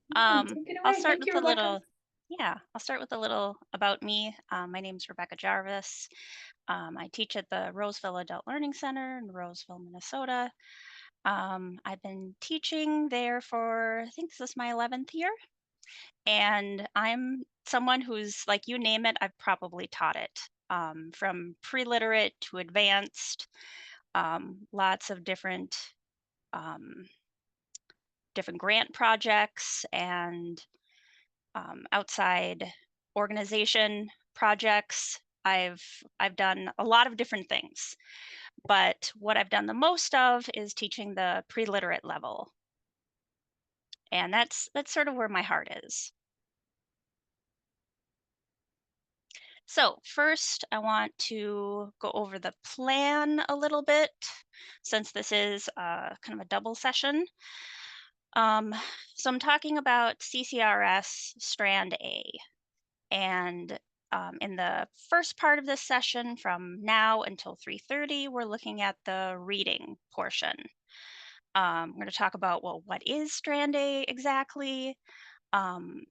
Yeah, take it I'll away. start Thank with you, a Rebecca. little, yeah, I'll start with a little about me. My name's Rebecca Jarvis. I teach at the Roseville Adult Learning Center in Roseville, Minnesota. I've been teaching there for, I think this is my 11th year. And I'm someone who's like, you name it, I've probably taught it. From pre-literate to advanced, lots of um, different grant projects and outside organization projects. I've done a lot of different things, but what I've done the most of is teaching the pre-literate level, and that's sort of where my heart is. So first, I want to go over the plan a little bit, since this is kind of a double session. Um, so I'm talking about CCRS Strand A. And in the first part of this session, from now until 3:30, we're looking at the reading portion. We're going to talk about, well, what is Strand A exactly? Um,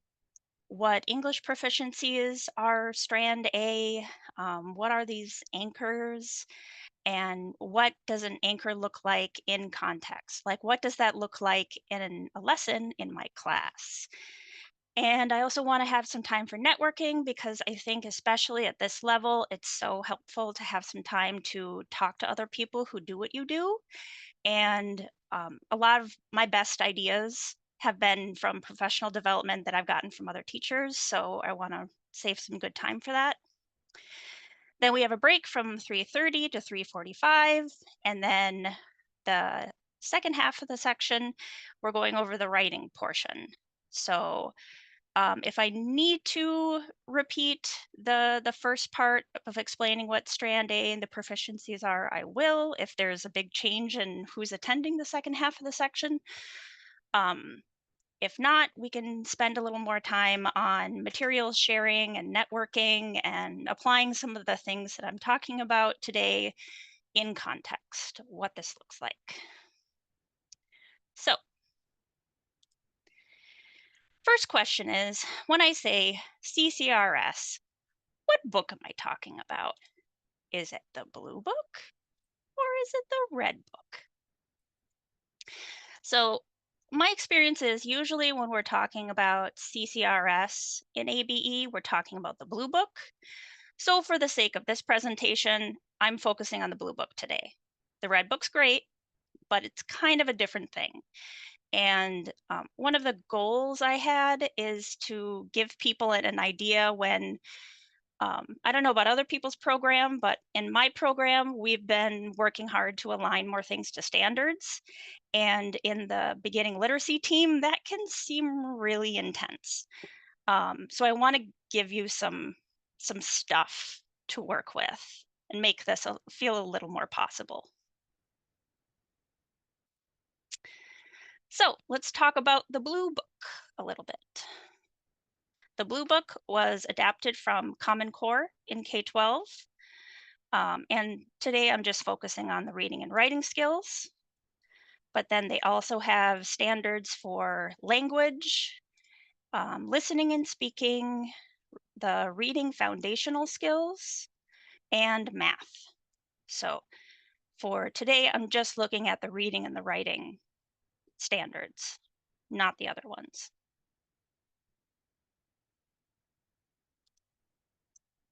what English proficiencies are Strand A? What are these anchors? And what does an anchor look like in context? Like, what does that look like in a lesson in my class? And I also want to have some time for networking because I think, especially at this level, it's so helpful to have some time to talk to other people who do what you do. And a lot of my best ideas have been from professional development that I've gotten from other teachers. So I want to save some good time for that. Then we have a break from 3:30 to 3:45. And then the second half of the section, we're going over the writing portion. So if I need to repeat the first part of explaining what Strand A and the proficiencies are, I will. If there's a big change in who's attending the second half of the section, um, if not, we can spend a little more time on materials sharing and networking and applying some of the things that I'm talking about today in context, what this looks like. So, first question is, when I say CCRS, what book am I talking about? Is it the blue book or is it the red book? So, my experience is usually when we're talking about CCRS in ABE, we're talking about the blue book. So, for the sake of this presentation, I'm focusing on the blue book today. The red book's great, but it's kind of a different thing. And one of the goals I had is to give people an idea when I don't know about other people's program, but in my program, we've been working hard to align more things to standards. And in the beginning literacy team, that can seem really intense. So I want to give you some stuff to work with and make this feel a little more possible. So let's talk about the blue book a little bit. The blue book was adapted from Common Core in K-12. And today I'm just focusing on the reading and writing skills, but then they also have standards for language, listening and speaking, the reading foundational skills, and math. So for today, I'm just looking at the reading and the writing standards, not the other ones.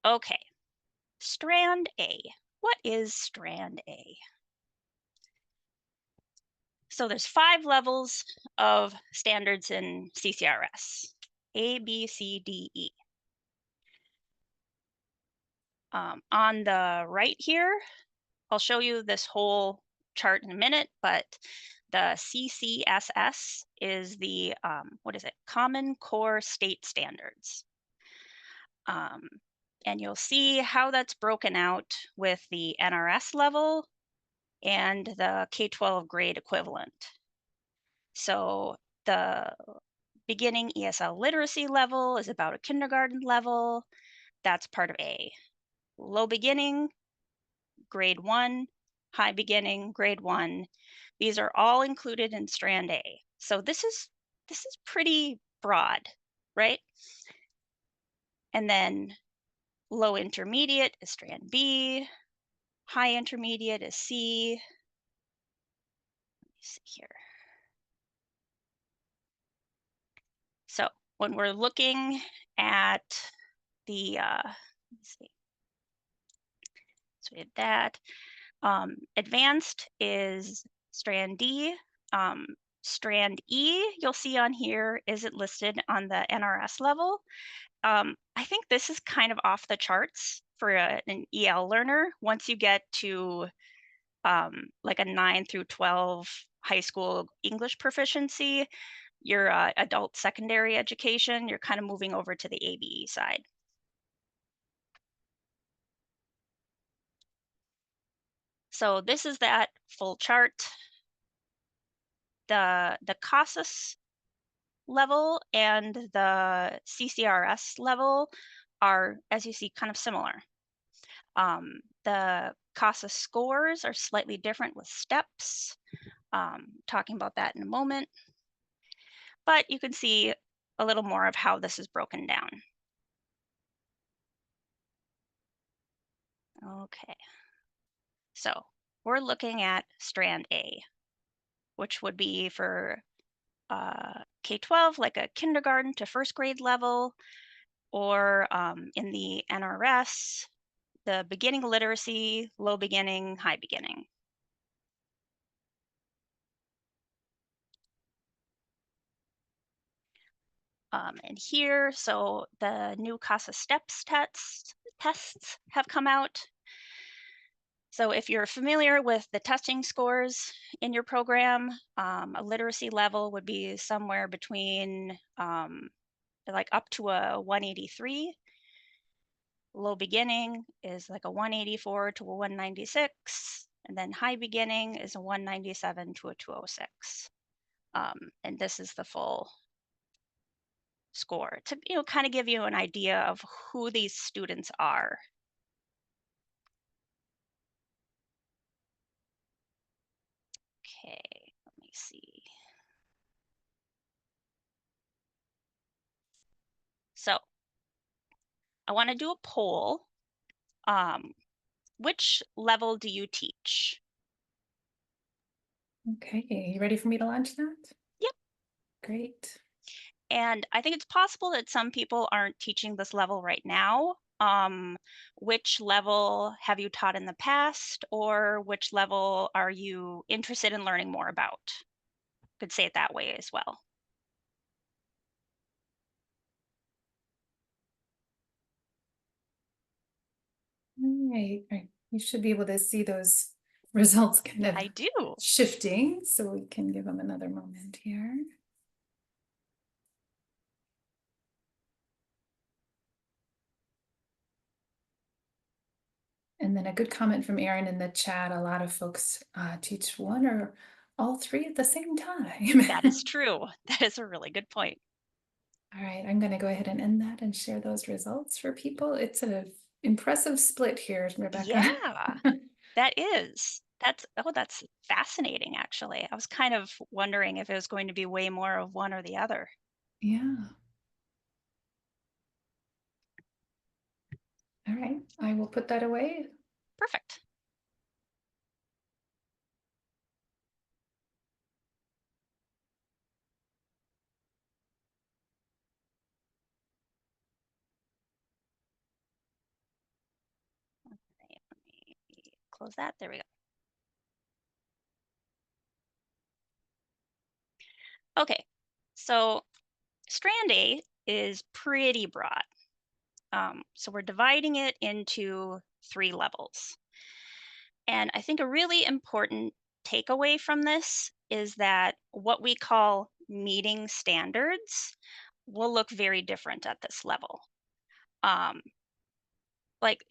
Okay, Strand A. What is Strand A? So there's 5 levels of standards in CCRS. A, B, C, D, E. On the right here, I'll show you this whole chart in a minute, but the CCSS is the, what is it? Common Core State Standards. Um, and you'll see how that's broken out with the NRS level and the K-12 grade equivalent. So the beginning ESL literacy level is about a kindergarten level. That's part of A. Low beginning, grade 1, high beginning, grade 1. These are all included in Strand A. So this is pretty broad, right? And then low intermediate is strand B, high intermediate is C. Let me see here. So when we're looking at the, let's see, so we had that. Advanced is strand D. Um, strand E, you'll see on here, isn't listed on the NRS level. I think this is kind of off the charts for an EL learner. Once you get to like a 9 through 12 high school English proficiency, your adult secondary education, you're kind of moving over to the ABE side. So this is that full chart. The CASAS level and the CCRS level are, as you see, kind of similar. The CASA scores are slightly different with steps. Talking about that in a moment. But you can see a little more of how this is broken down. Okay, so we're looking at strand A, which would be for K-12, like a kindergarten to first grade level, or in the NRS, the beginning literacy, low beginning, high beginning. And here, so the new CASA STEPS tests have come out. So if you're familiar with the testing scores in your program, a literacy level would be somewhere between like up to a 183. Low beginning is like a 184 to a 196. And then high beginning is a 197 to a 206. And this is the full score to kind of give you an idea of who these students are. Okay, let me see. So I want to do a poll. Which level do you teach? Okay, you ready for me to launch that? Yep. Great. And I think it's possible that some people aren't teaching this level right now. Which level have you taught in the past, or which level are you interested in learning more about? Could say it that way as well. All right. You should be able to see those results kind of I do. shifting, so we can give them another moment here. And then a good comment from Erin in the chat. A lot of folks teach one or all three at the same time. That is true. That is a really good point. All right, I'm going to go ahead and end that and share those results for people. It's an impressive split here, Rebecca. Yeah, that is. That's fascinating, actually. I was kind of wondering if it was going to be way more of one or the other. Yeah. All right, I will put that away. Perfect. Okay, let me close that. There we go. Okay, so strand A is pretty broad. So we're dividing it into 3 levels. And I think a really important takeaway from this is that what we call meeting standards will look very different at this level. Um, like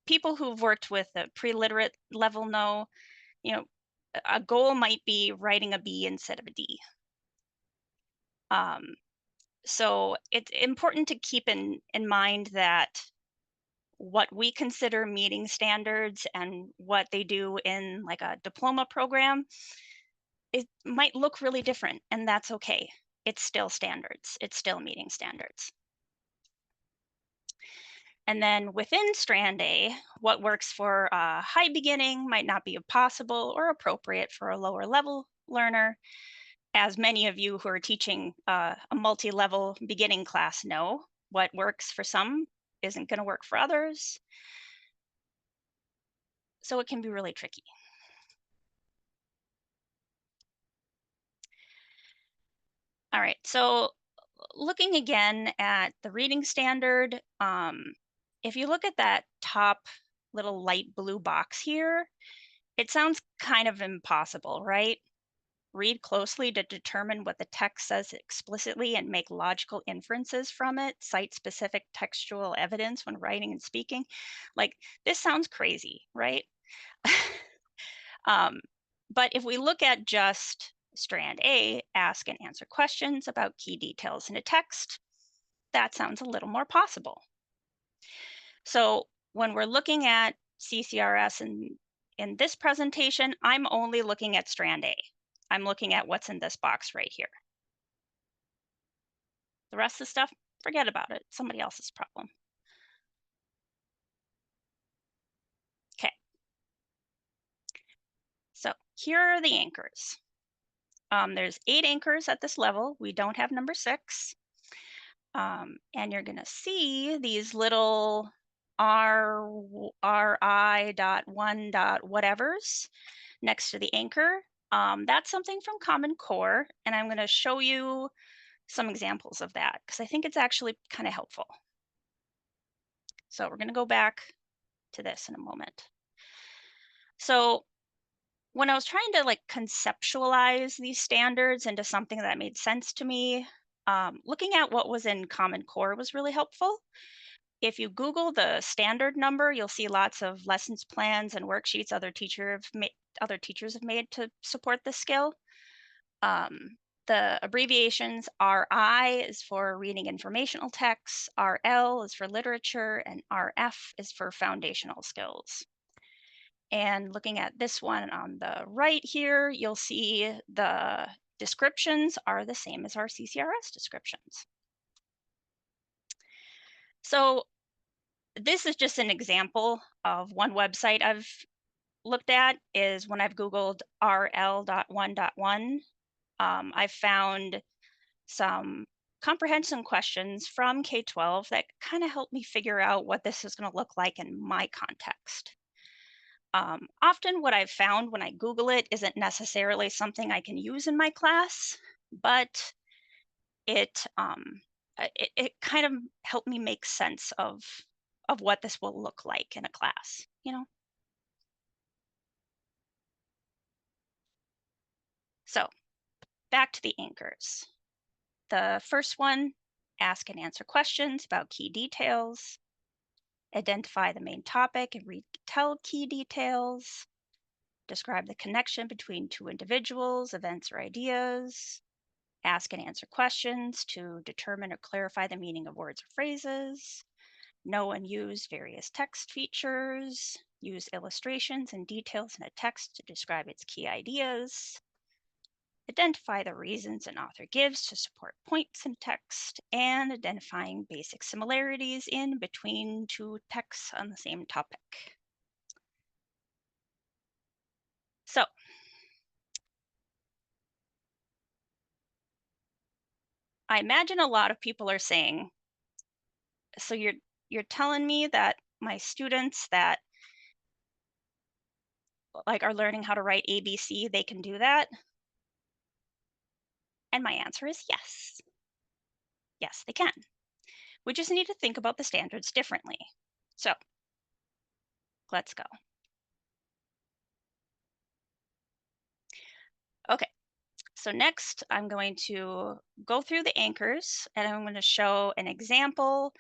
people who've worked with the pre-literate level know, you know, a goal might be writing a B instead of a D. Um, so it's important to keep in mind that what we consider meeting standards and what they do in like a diploma program, it might look really different, and that's okay. it's still standards. It's still meeting standards. And then within Strand A, what works for a high beginning might not be possible or appropriate for a lower level learner. As many of you who are teaching a multi-level beginning class know, what works for some isn't going to work for others. So it can be really tricky. All right, so looking again at the reading standard, if you look at that top little light blue box here, it sounds kind of impossible, right? Read closely to determine what the text says explicitly and make logical inferences from it. Cite specific textual evidence when writing and speaking. Like, this sounds crazy, right? um, but if we look at just Strand A, ask and answer questions about key details in a text, that sounds a little more possible. So when we're looking at CCRS in this presentation, I'm only looking at Strand A. I'm looking at what's in this box right here. The rest of the stuff, forget about it. Somebody else's problem. Okay, so here are the anchors. There's 8 anchors at this level. We don't have number 6. And you're gonna see these little RI dot 1 dot whatevers next to the anchor. That's something from Common Core, and I'm gonna show you some examples of that because I think it's actually kind of helpful. So we're gonna go back to this in a moment. So when I was trying to like conceptualize these standards into something that made sense to me, looking at what was in Common Core was really helpful. If you Google the standard number, you'll see lots of lessons plans and worksheets other teachers have made to support this skill. The abbreviations RI is for reading informational texts, RL is for literature, and RF is for foundational skills. And looking at this one on the right here, you'll see the descriptions are the same as our CCRS descriptions. So this is just an example of one website I've looked at is when I've Googled RL.1.1, I've found some comprehension questions from K-12 that kind of helped me figure out what this is going to look like in my context. Often what I've found when I Google it isn't necessarily something I can use in my class, but it it kind of helped me make sense of what this will look like in a class, you know? So back to the anchors. The first one, ask and answer questions about key details, identify the main topic and retell key details, describe the connection between two individuals, events, or ideas, ask and answer questions to determine or clarify the meaning of words or phrases, know and use various text features, use illustrations and details in a text to describe its key ideas, identify the reasons an author gives to support points in text, and identifying basic similarities in between two texts on the same topic. So I imagine a lot of people are saying, so you're telling me that my students that like are learning how to write ABC, they can do that? And my answer is yes. Yes, they can. We just need to think about the standards differently. So let's go. Okay, so next I'm going to go through the anchors and I'm going to show an example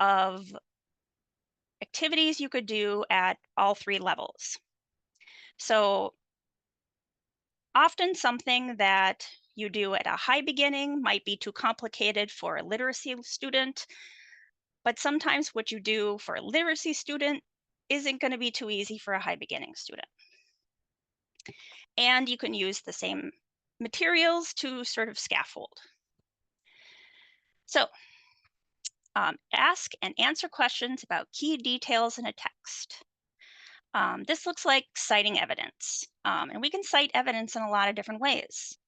of activities you could do at all 3 levels. So often something that you do at a high beginning might be too complicated for a literacy student, but sometimes what you do for a literacy student isn't going to be too easy for a high beginning student. And you can use the same materials to sort of scaffold. So ask and answer questions about key details in a text. This looks like citing evidence. And we can cite evidence in a lot of different ways.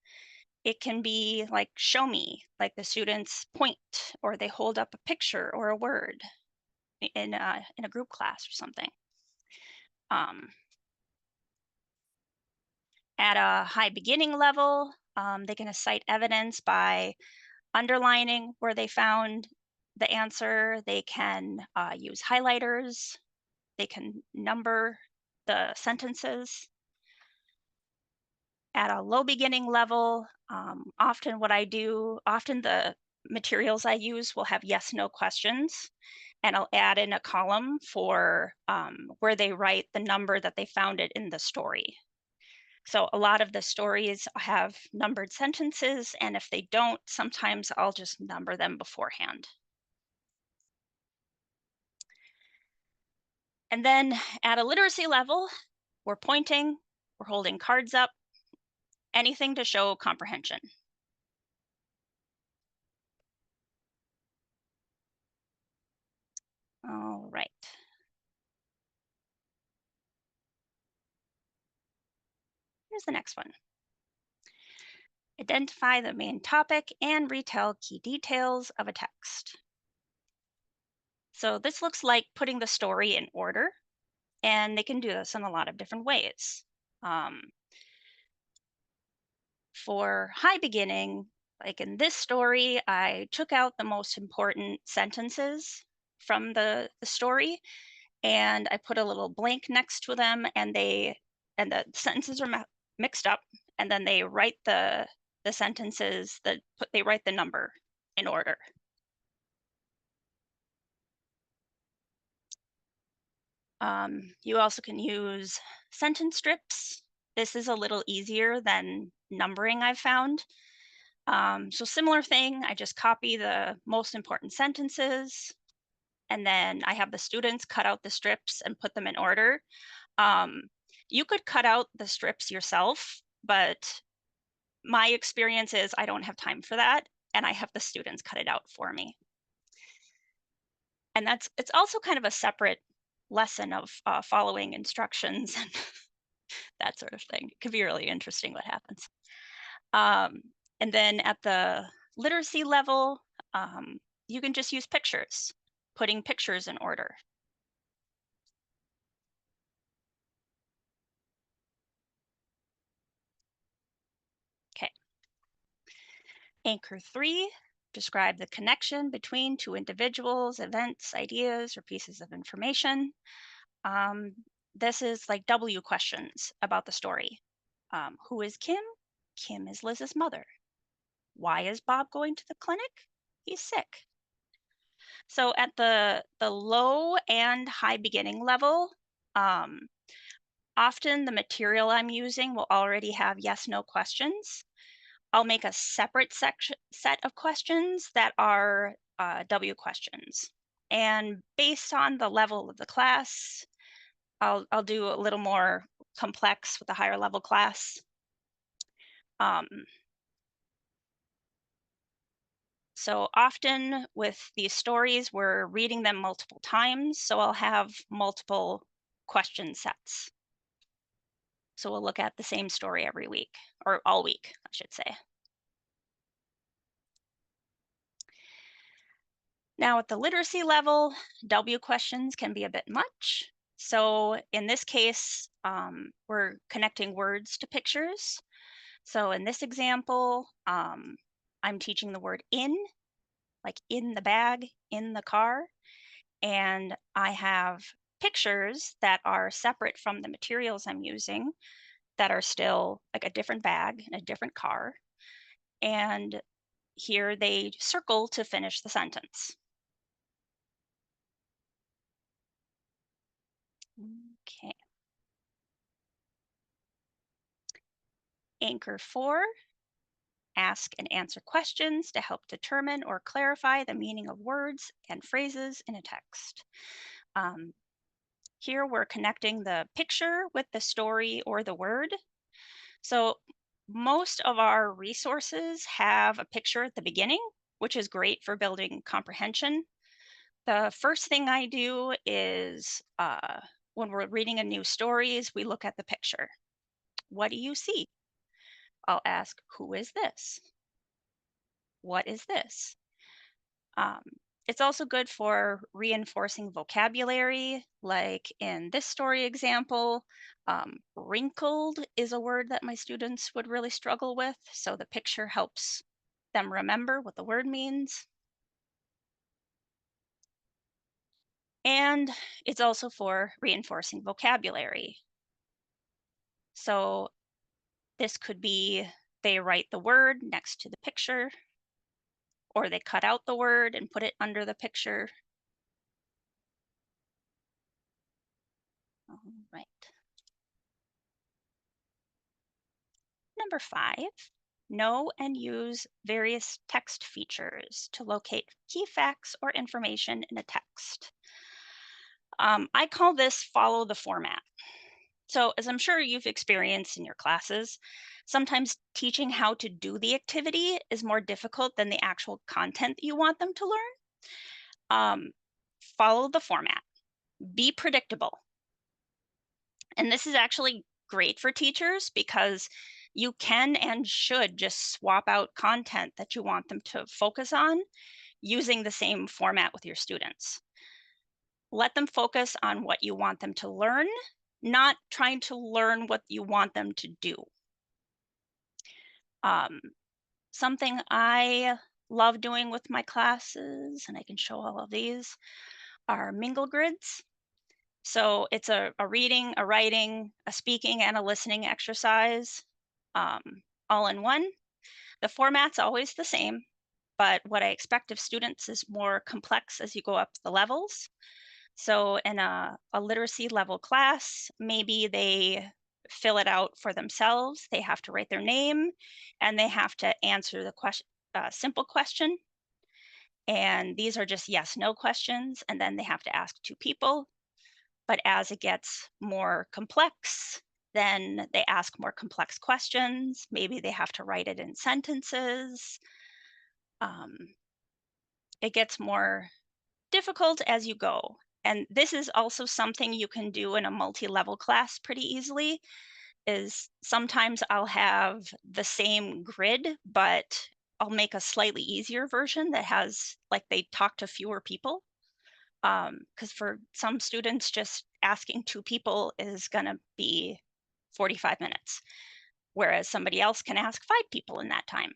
It can be like, show me, like the students point or they hold up a picture or a word in a group class or something. Um, at a high beginning level, they can cite evidence by underlining where they found the answer. They can use highlighters. They can number the sentences. At a low beginning level, often the materials I use will have yes, no questions. And I'll add in a column for where they write the number that they found it in the story. So a lot of the stories have numbered sentences, and if they don't, sometimes I'll just number them beforehand. And then at a literacy level, we're pointing, we're holding cards up, anything to show comprehension. All right. Here's the next one. Identify the main topic and retell key details of a text. So this looks like putting the story in order, and they can do this in a lot of different ways. For high beginning, like in this story, I took out the most important sentences from the story, and I put a little blank next to them, and the sentences are mixed up, and then they write the sentences they write the number in order. You also can use sentence strips. This is a little easier than numbering, I've found. So similar thing, I just copy the most important sentences, and then I have the students cut out the strips and put them in order. Um, you could cut out the strips yourself, but my experience is I don't have time for that, and I have the students cut it out for me. And it's also kind of a separate lesson of following instructions and that sort of thing. It could be really interesting what happens. Um, and then at the literacy level, you can just use pictures, putting pictures in order. Okay. Anchor 3, describe the connection between two individuals, events, ideas, or pieces of information. This is like W questions about the story. Who is Kim? Kim is Liz's mother. Why is Bob going to the clinic? He's sick. So at the low and high beginning level, um, often the material I'm using will already have yes, no questions. I'll make a separate set of questions that are W questions. And based on the level of the class, I'll do a little more complex with a higher level class. So often with these stories, we're reading them multiple times. So I'll have multiple question sets. So we'll look at the same story every week, or all week, I should say. Now at the literacy level, W questions can be a bit much. So in this case, we're connecting words to pictures. So in this example, I'm teaching the word in, like in the bag, in the car. And I have pictures that are separate from the materials I'm using that are still like a different bag and a different car. And here they circle to finish the sentence. Okay. Anchor 4, ask and answer questions to help determine or clarify the meaning of words and phrases in a text. Here we're connecting the picture with the story or the word. So most of our resources have a picture at the beginning, which is great for building comprehension. The first thing I do is when we're reading a new story is we look at the picture. What do you see? I'll ask, who is this? What is this? Um, it's also good for reinforcing vocabulary, like in this story example. Wrinkled is a word that my students would really struggle with, so the picture helps them remember what the word means. And it's also for reinforcing vocabulary. So this could be they write the word next to the picture, or they cut out the word and put it under the picture. All right. Number 5, know and use various text features to locate key facts or information in a text. I call this follow the format. So, as I'm sure you've experienced in your classes, sometimes teaching how to do the activity is more difficult than the actual content that you want them to learn. Um, Follow the format, be predictable. And this is actually great for teachers because you can and should just swap out content that you want them to focus on using the same format with your students. Let them focus on what you want them to learn, not trying to learn what you want them to do. Um, Something I love doing with my classes, and I can show all of these, are mingle grids. So it's a reading, a writing, a speaking, and a listening exercise, um, all in one. The format's always the same, but what I expect of students is more complex as you go up the levels. So in a literacy level class, maybe they fill it out for themselves. They have to write their name and they have to answer the question, simple question. And these are just yes, no questions. And then they have to ask 2 people. But as it gets more complex, then they ask more complex questions. Maybe they have to write it in sentences. Um, it gets more difficult as you go. And this is also something you can do in a multi-level class pretty easily, is sometimes I'll have the same grid, but I'll make a slightly easier version that has like they talk to fewer people. Because for some students, just asking 2 people is going to be 45 minutes, whereas somebody else can ask 5 people in that time.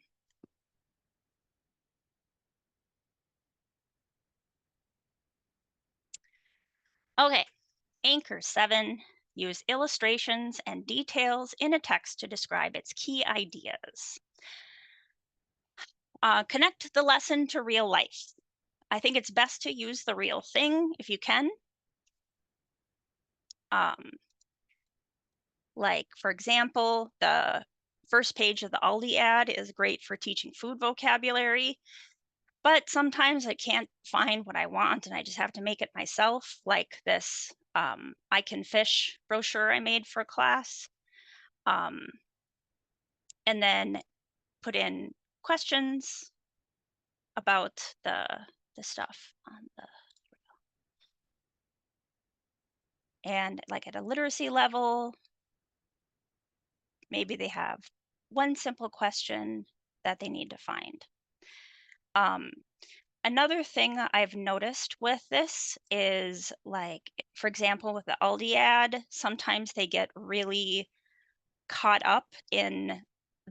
Okay, anchor 7, use illustrations and details in a text to describe its key ideas. Connect the lesson to real life. I think it's best to use the real thing if you can. Um, like, for example, the first page of the Aldi ad is great for teaching food vocabulary, but sometimes I can't find what I want and I just have to make it myself, like this I Can Fish brochure I made for a class. Um, and then put in questions about the stuff on the and like at a literacy level, maybe they have one simple question that they need to find. Um, Another thing that I've noticed with this is like, for example, with the Aldi ad, sometimes they get really caught up in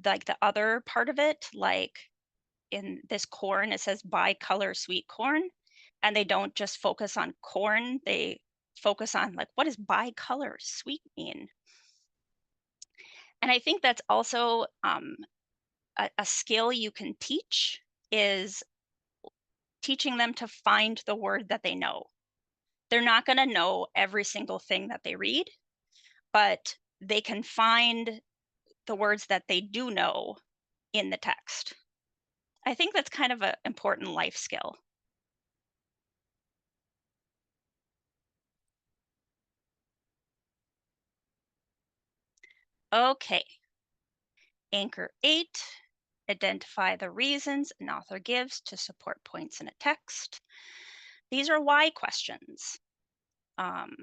like the other part of it, like in this corn, it says bicolor sweet corn, and they don't just focus on corn, they focus on like, what does bicolor sweet mean? And I think that's also a skill you can teach is teaching them to find the word that they know. They're not going to know every single thing that they read, but they can find the words that they do know in the text. I think that's kind of an important life skill. Okay, anchor 8, Identify the reasons an author gives to support points in a text. These are why questions. Um,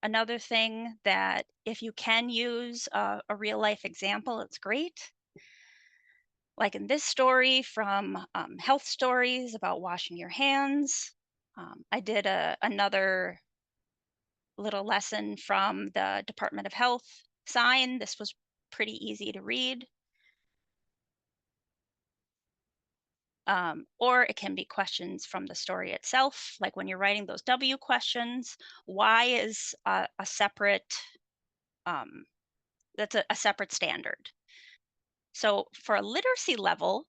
Another thing that if you can use a real life example, it's great. Like in this story from Health Stories about washing your hands. I did another little lesson from the Department of Health sign. This was pretty easy to read. Or it can be questions from the story itself, like when you're writing those W questions. Why is a separate um, that's a separate standard? So for a literacy level,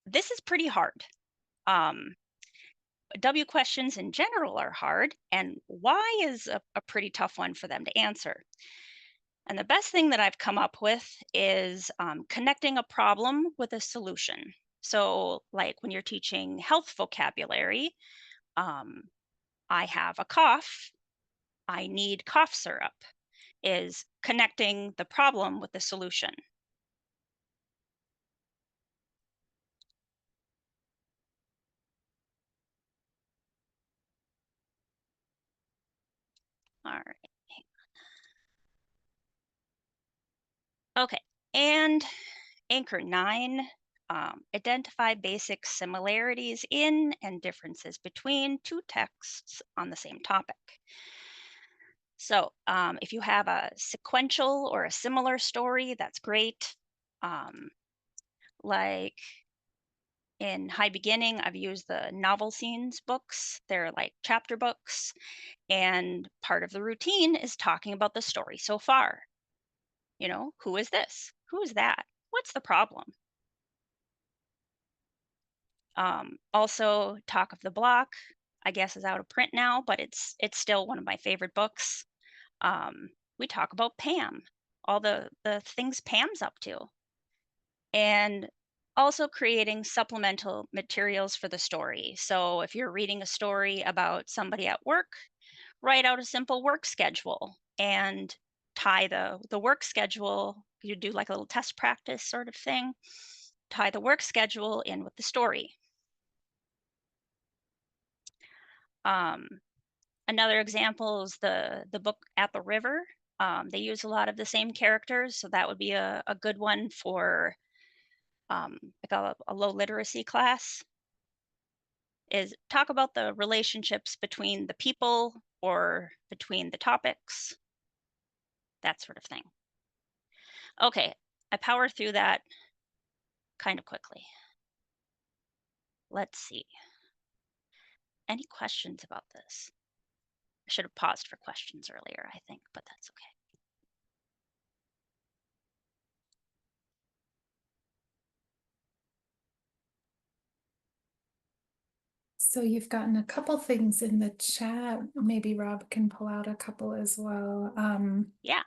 this is pretty hard. Um, W questions in general are hard, and why is a pretty tough one for them to answer. And the best thing that I've come up with is connecting a problem with a solution. So, like when you're teaching health vocabulary, um, I have a cough, I need cough syrup, is connecting the problem with the solution. All right. Okay. And anchor 9, identify basic similarities in and differences between two texts on the same topic. So, if you have a sequential or a similar story, that's great. Um, like in High Beginning, I've used the novel scenes books. They're like chapter books, and part of the routine is talking about the story so far. Who is this? Who is that? What's the problem? Also, Talk of the Block, I guess, is out of print now, but it's still one of my favorite books. We talk about Pam, all the things Pam's up to, and also creating supplemental materials for the story. So if you're reading a story about somebody at work, write out a simple work schedule and tie the work schedule. You do like a little test practice sort of thing. Tie the work schedule in with the story. Um, Another example is the book At the River. They use a lot of the same characters, so that would be a good one for like a low literacy class. Is talk about the relationships between the people or between the topics, that sort of thing. Okay, I powered through that kind of quickly. Let's see. Any questions about this? I should have paused for questions earlier, I think, but that's okay. So you've gotten a couple things in the chat. Maybe Rob can pull out a couple as well. Yeah.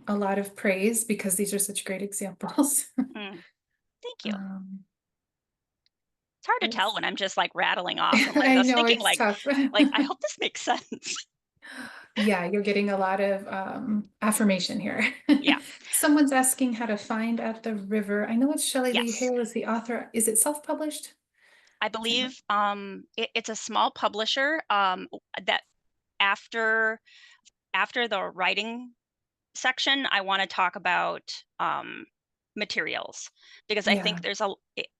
A lot of praise because these are such great examples. Mm, thank you. Um, It's hard to tell let's- when I'm just like rattling off. I'm like, I I was know thinking it's tough. like I hope this makes sense. Yeah, you're getting a lot of affirmation here. Yeah. Someone's asking how to find At the River. I know it's Shelley Lee Yes. Hale is the author. Is it self-published? I Is it not? believe it's a small publisher that after the writing section, I want to talk about materials because I think Yeah,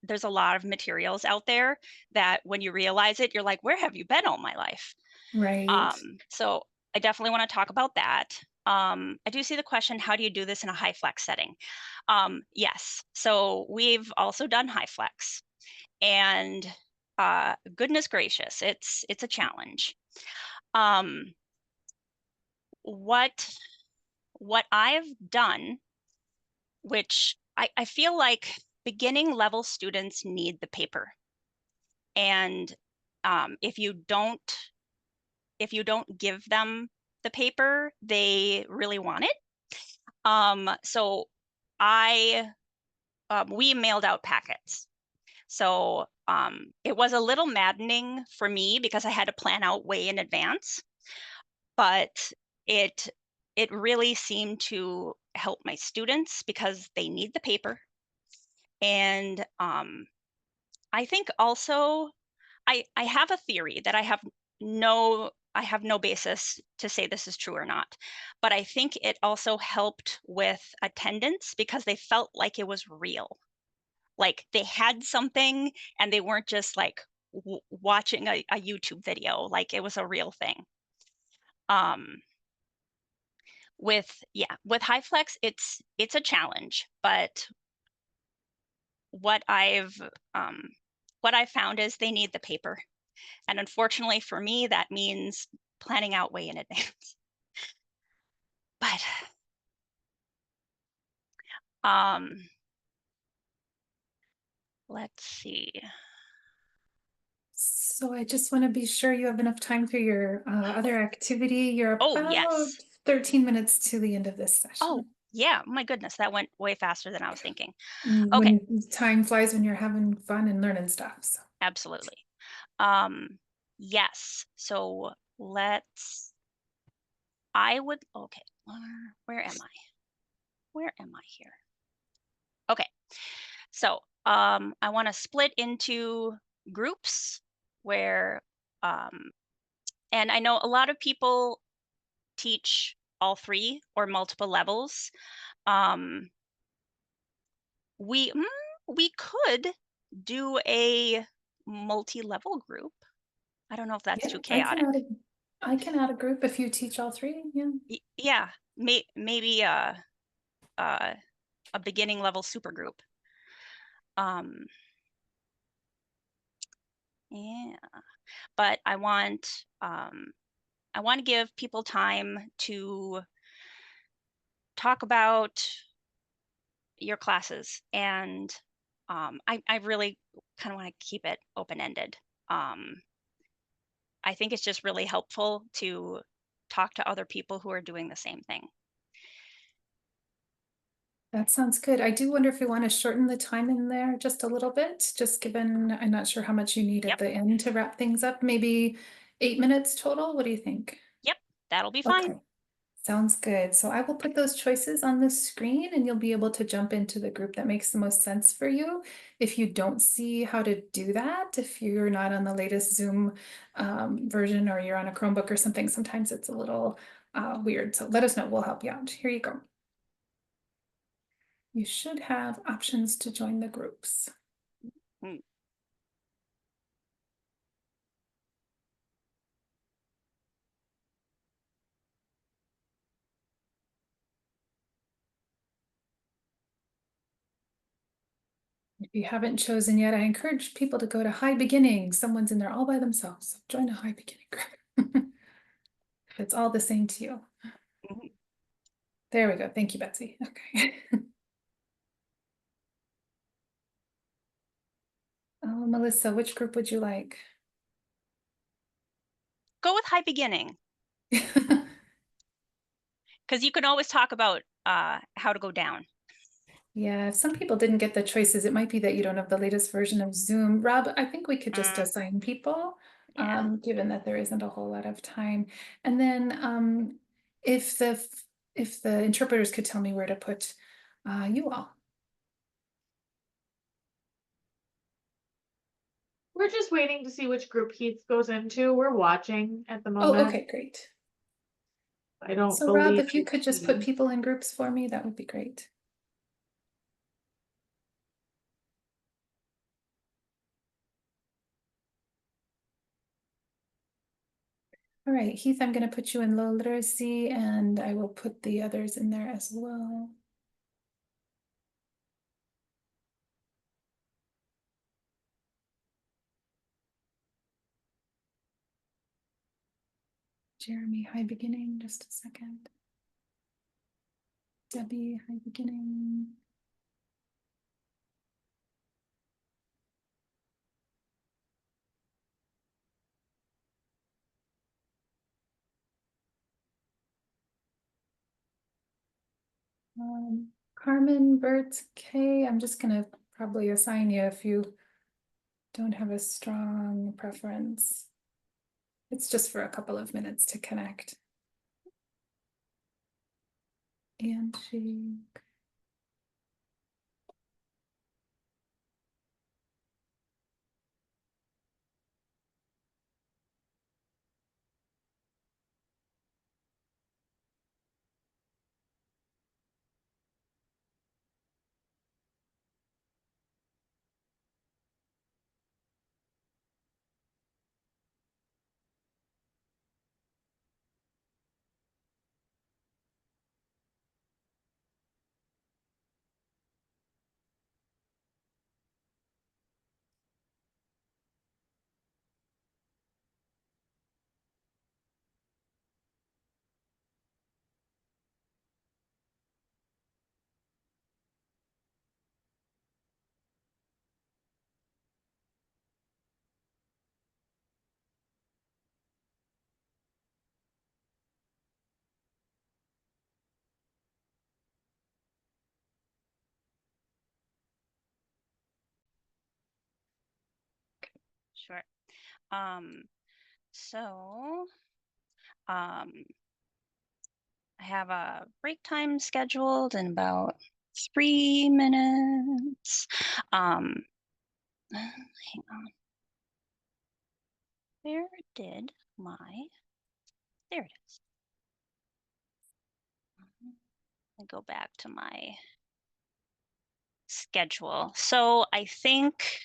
there's a lot of materials out there that when you realize it, you're like, where have you been all my life? right. So I definitely want to talk about that. I do see the question, how do you do this in a high flex setting? Yes. So we've also done high flex, and goodness gracious, it's a challenge. Um, what what I've done, which I feel like beginning level students need the paper, and if you don't give them the paper, they really want it. So I we mailed out packets. So it was a little maddening for me because I had to plan out way in advance, but it it really seemed to help my students because they need the paper. And I think also I have a theory that I have no basis to say this is true or not, but I think it also helped with attendance because they felt like it was real. Like they had something and they weren't just like watching a YouTube video, like it was a real thing. Um with high flex it's a challenge, but what I've um what I found is they need the paper. And unfortunately for me, that means planning out way in advance. But um, let's see. So I just want to be sure you have enough time for your other activity. You're Oh, about yes. 13 minutes to the end of this Oh, session. yeah. My goodness, that went way faster than I was thinking. Okay, When time flies when you're having fun and learning stuff. So absolutely. Um, yes. So let's. I would. Okay. Where am I? Where am I here? Okay. So I want to split into groups where um, and I know a lot of people teach all three or multiple levels. Um, we we could do a multi-level group. I don't know if that's yeah, too chaotic. I can add a group if you teach all three. Yeah. Yeah, maybe a a beginning level super group. Um, yeah, but I want to give people time to talk about your classes and I really kind of want to keep it open ended. Um, I think it's just really helpful to talk to other people who are doing the same thing. That sounds good. I do wonder if we want to shorten the time in there just a little bit, just given I'm not sure how much you need at Yep, the end to wrap things up. Maybe 8 minutes total. What do you think? yep, that'll be fine. Okay, sounds good. So I will put those choices on the screen and you'll be able to jump into the group that makes the most sense for you. If you don't see how to do that, if you're not on the latest Zoom version or you're on a Chromebook or something, sometimes it's a little weird. So let us know. We'll help you out. Here you go. You should have options to join the groups. Mm, If you haven't chosen yet, I encourage people to go to High Beginning. Someone's in there all by themselves. So join a High Beginning group. If it's all the same to you. mhm. There we go. Thank you, Betsy. Okay. Oh, Melissa, which group would you like? Go with high beginning because you can always talk about how to go down. Yeah, if some people didn't get the choices, it might be that you don't have the latest version of Zoom. Rob, I think we could just Mm, assign people, yeah. given that there isn't a whole lot of time. And then if the interpreters could tell me where to put you all. We're just waiting to see which group Heath goes into. We're watching at the Oh, moment. okay, great. I don't So Rob, believe if you it's could just put Heath. people in groups for me, that would be great. All right, Heath, I'm going to put you in low literacy and I will put the others in there as well. Jeremy, high beginning, just a second. Debbie, high beginning. Carmen, Bert, Kay, I'm just gonna probably assign you if you don't have a strong preference. It's just for a couple of minutes to connect. And she, Sure. So I have a break time scheduled in about 3 minutes. Hang on. Where did my, there it is. I go back to my schedule. So I think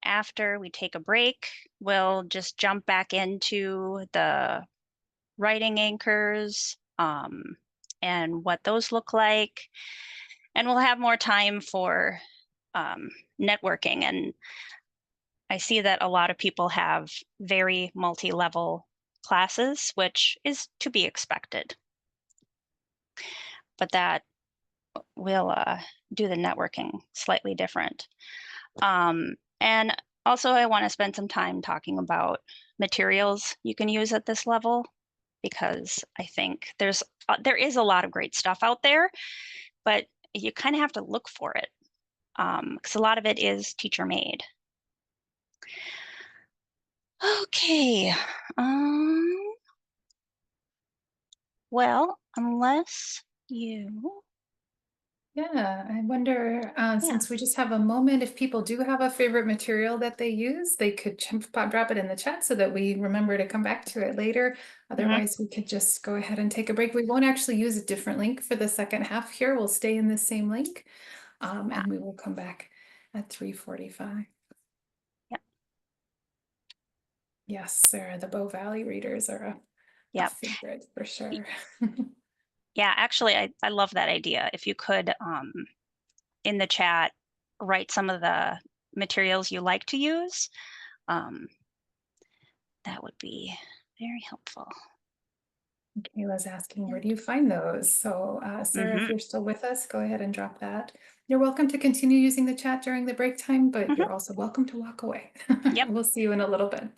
after we take a break, we'll just jump back into the writing anchors and what those look like. And we'll have more time for networking. And I see that a lot of people have very multi-level classes, which is to be expected. But that will do the networking slightly different. And also I want to spend some time talking about materials you can use at this level, because I think there is a lot of great stuff out there, but you kind of have to look for it, because a lot of it is teacher made. Okay. Well, unless you, Yeah, I wonder, yeah. since we just have a moment, if people do have a favorite material that they use, they could drop it in the chat so that we remember to come back to it later. Otherwise, we could just go ahead and take a break. We won't actually use a different link for the second half here. We'll stay in the same link, and we will come back at 3:45. Yep. Yes, Sarah, the Bow Valley readers are a favorite for sure. Yeah, actually, I love that idea. If you could, in the chat, write some of the materials you like to use, that would be very helpful. Kayla's asking, where do you find those? So Sarah, if you're still with us, go ahead and drop that. You're welcome to continue using the chat during the break time, but you're also welcome to walk away. Yep. We'll see you in a little bit.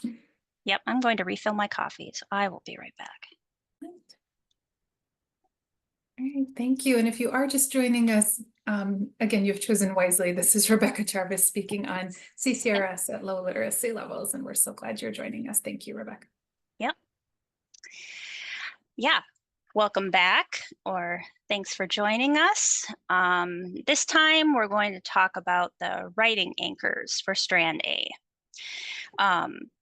Yep, I'm going to refill my coffee, so I will be right back. All right, thank you. And if you are just joining us, again, you've chosen wisely. This is Rebecca Jarvis speaking on CCRS at low literacy levels, and we're so glad you're joining us. Thank you, Rebecca. Yep. Yeah, welcome back, or thanks for joining us. This time we're going to talk about the writing anchors for Strand A.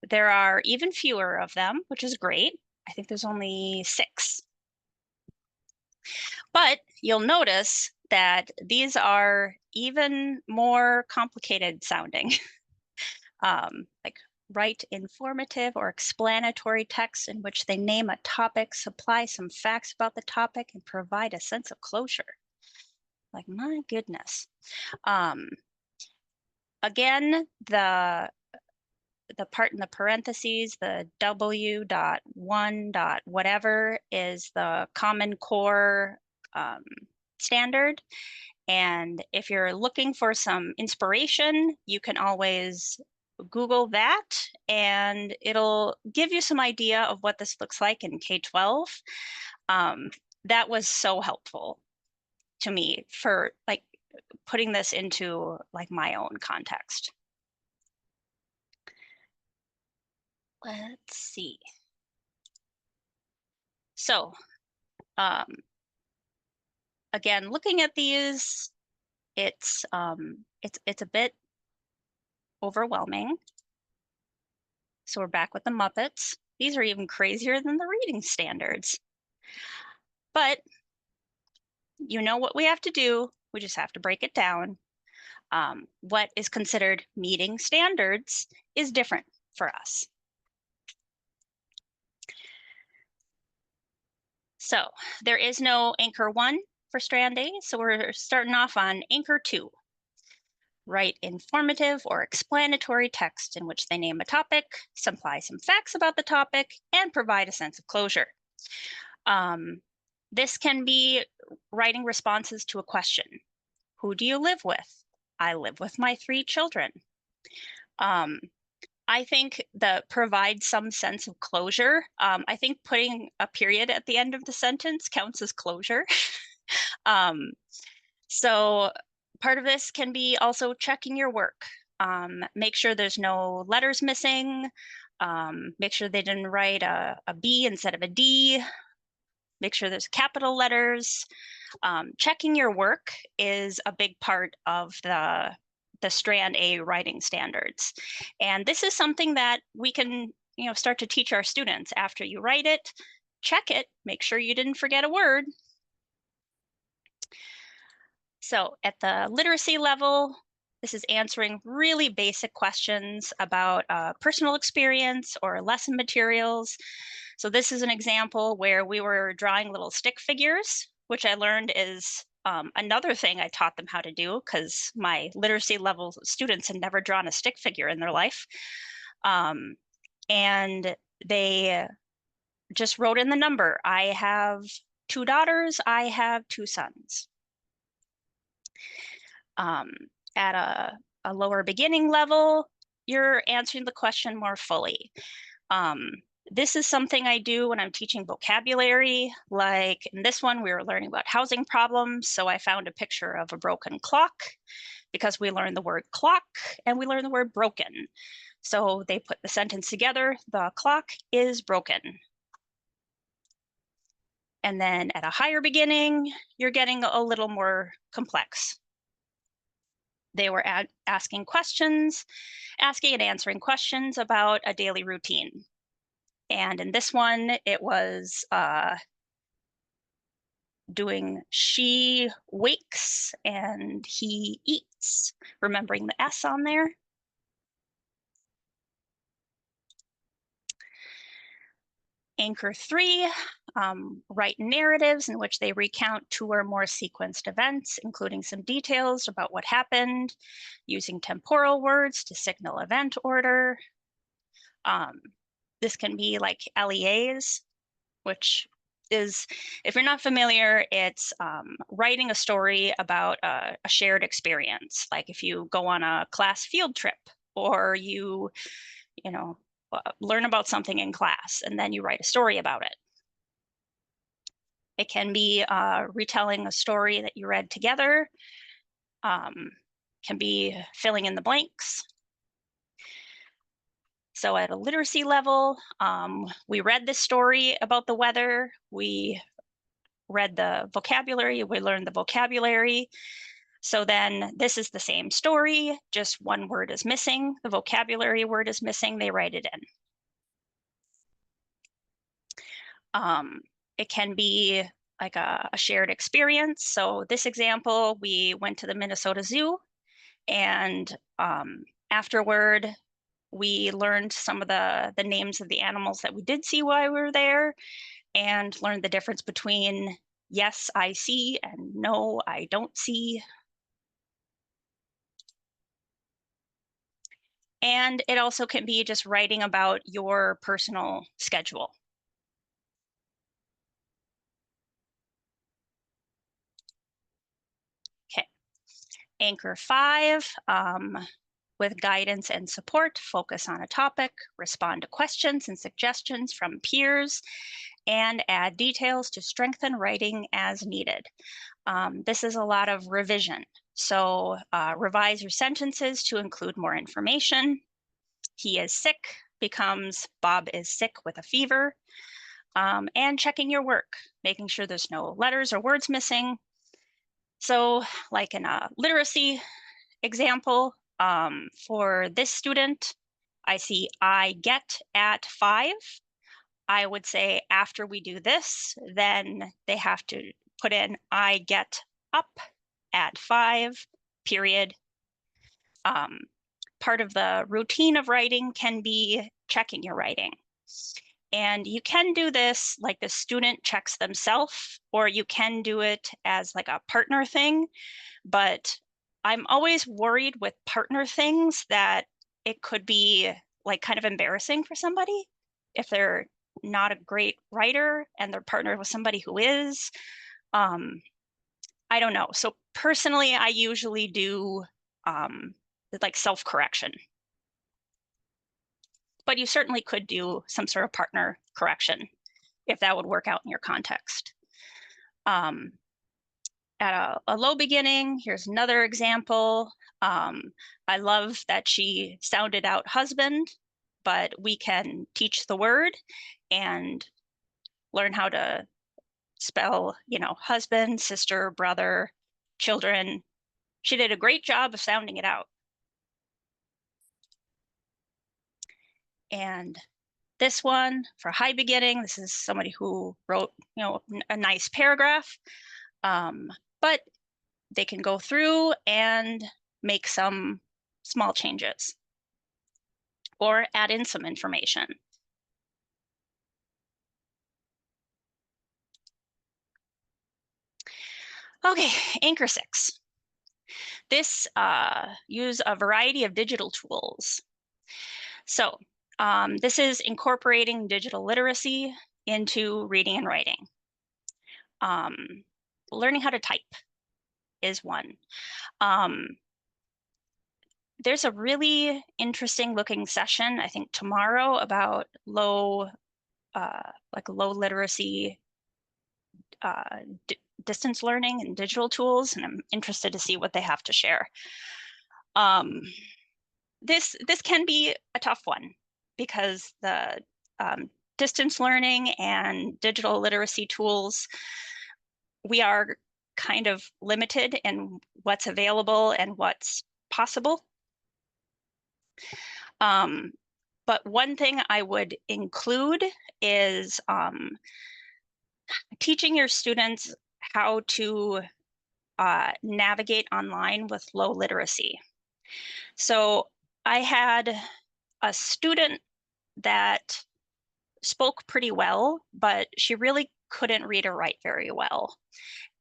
There are even fewer of them, which is great. I think there's only 6. But you'll notice that these are even more complicated sounding. Like write informative or explanatory text in which they name a topic, supply some facts about the topic, and provide a sense of closure. Like, my goodness. Again, the part in the parentheses, the W.1. whatever is the Common Core standard. And if you're looking for some inspiration, you can always Google that, and it'll give you some idea of what this looks like in K-12. That was so helpful to me for like putting this into like my own context. Let's see. So again, looking at these, it's a bit overwhelming. So we're back with the Muppets. These are even crazier than the reading standards. But you know what we have to do. We just have to break it down. What is considered meeting standards is different for us. So there is no anchor 1 for Strand A, so we're starting off on anchor 2. Write informative or explanatory text in which they name a topic, supply some facts about the topic, and provide a sense of closure. This can be writing responses to a question. Who do you live with? I live with my 3 children. I think the provide some sense of closure. I think putting a period at the end of the sentence counts as closure. So Part of this can be also checking your work. Make sure there's no letters missing. Make sure they didn't write a B instead of a D. Make sure there's capital letters. Checking your work is a big part of the Strand A writing standards. And this is something that we can, start to teach our students. After you write it, check it, make sure you didn't forget a word. So at the literacy level, this is answering really basic questions about personal experience or lesson materials. So this is an example where we were drawing little stick figures, which I learned is another thing I taught them how to do because my literacy level students had never drawn a stick figure in their life. And they just wrote in the number. I have 2 daughters, I have 2 sons. At a lower beginning level, you're answering the question more fully. This is something I do when I'm teaching vocabulary. Like in this one, we were learning about housing problems. So I found a picture of a broken clock because we learned the word clock and we learned the word broken. So they put the sentence together, the clock is broken. And then at a higher beginning, you're getting a little more complex. They were asking and answering questions about a daily routine. And in this one, it was doing she wakes and he eats, remembering the S on there. Anchor 3, write narratives in which they recount 2 or more sequenced events, including some details about what happened, using temporal words to signal event order. This can be like LEAs, which is, if you're not familiar, it's writing a story about a shared experience. Like if you go on a class field trip or you learn about something in class and then you write a story about it. It can be retelling a story that you read together, can be filling in the blanks. So at a literacy level, we read this story about the weather, we read the vocabulary, we learned the vocabulary. So then this is the same story, just one word is missing, the vocabulary word is missing, they write it in. It can be like a shared experience. So this example, we went to the Minnesota Zoo and afterward, we learned some of the names of the animals that we did see while we were there and learned the difference between yes, I see and no, I don't see. And it also can be just writing about your personal schedule. Okay, Anchor 5, with guidance and support, focus on a topic, respond to questions and suggestions from peers, and add details to strengthen writing as needed. This is a lot of revision. So revise your sentences to include more information. He is sick becomes Bob is sick with a fever. And checking your work, making sure there's no letters or words missing. So like in a literacy example, for this student, I see I get at 5. I would say after we do this, then they have to put in I get up at 5, period. Part of the routine of writing can be checking your writing. And you can do this like the student checks themselves, or you can do it as like a partner thing. But I'm always worried with partner things that it could be like kind of embarrassing for somebody if they're not a great writer and they're partnered with somebody who is. I don't know. So personally, I usually do like self-correction. But you certainly could do some sort of partner correction if that would work out in your context. at a low beginning, here's another example. I love that she sounded out husband, but we can teach the word and learn how to spell, you know, husband, sister, brother, children. She did a great job of sounding it out. And this one for high beginning, this is somebody who wrote, you know, a nice paragraph, but they can go through and make some small changes or add in some information. Okay, Anchor 6. This use a variety of digital tools. So this is incorporating digital literacy into reading and writing. Learning how to type is one. There's a really interesting looking session, I think tomorrow, about low literacy distance learning and digital tools, and I'm interested to see what they have to share. This can be a tough one because the distance learning and digital literacy tools, we are kind of limited in what's available and what's possible. But one thing I would include is teaching your students how to navigate online with low literacy. So I had a student that spoke pretty well, but she really couldn't read or write very well.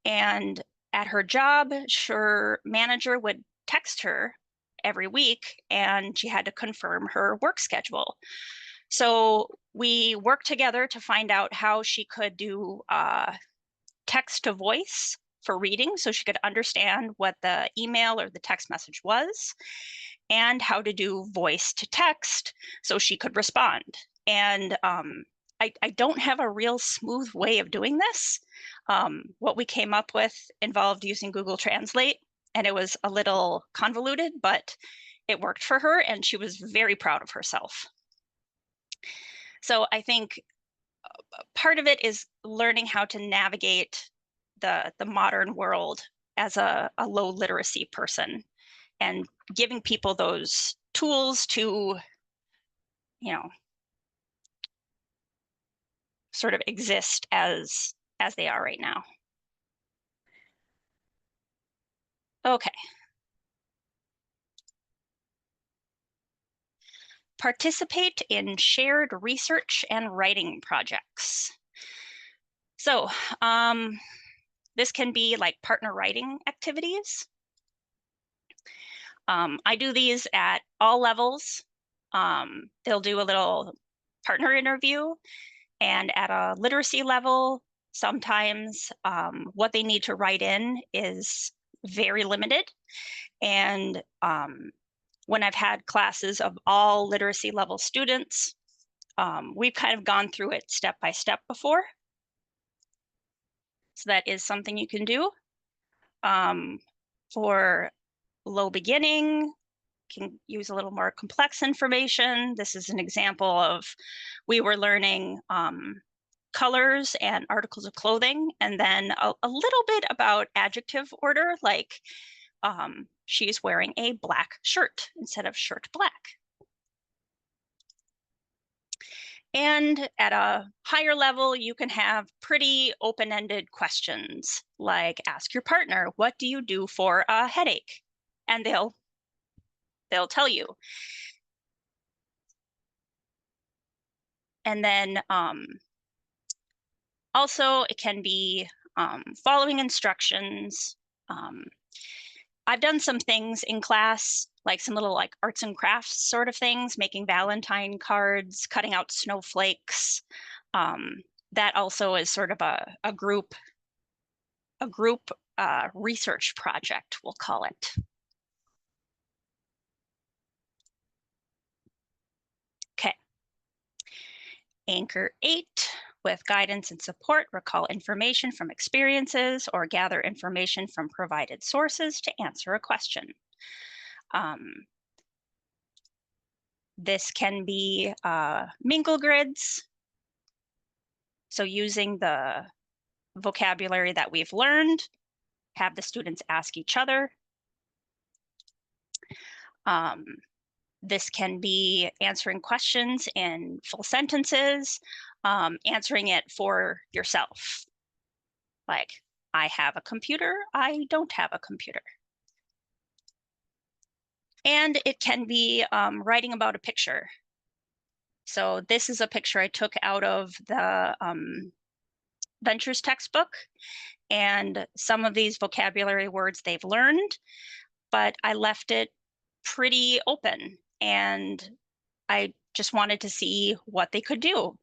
And at her job, her manager would text her every week and she had to confirm her work schedule. So we worked together to find out how she could do text to voice for reading so she could understand what the email or the text message was, and how to do voice to text so she could respond. And I don't have a real smooth way of doing this. What we came up with involved using Google Translate, and it was a little convoluted, but it worked for her and she was very proud of herself. So I think part of it is learning how to navigate the modern world as a low literacy person and giving people those tools to, you know, sort of exist as they are right now. Okay. Participate in shared research and writing projects. So this can be like partner writing activities. I do these at all levels. They'll do a little partner interview, and at a literacy level, sometimes what they need to write in is very limited. And when I've had classes of all literacy level students, we've kind of gone through it step by step before. So that is something you can do. For low beginning, can use a little more complex information. This is an example of, we were learning colors and articles of clothing, and then a little bit about adjective order, like she's wearing a black shirt instead of shirt black. And at a higher level, you can have pretty open-ended questions, like ask your partner, what do you do for a headache? And they'll tell you. And then also it can be following instructions. I've done some things in class, like some little like arts and crafts sort of things, making Valentine cards, cutting out snowflakes. That also is sort of a group research project, we'll call it. Okay. Anchor 8, with guidance and support, recall information from experiences, or gather information from provided sources to answer a question. This can be mingle grids. So using the vocabulary that we've learned, have the students ask each other. This can be answering questions in full sentences, answering it for yourself. Like, I have a computer, I don't have a computer. And it can be writing about a picture. So this is a picture I took out of the Ventures textbook, and some of these vocabulary words they've learned, but I left it pretty open, and I just wanted to see what they could do.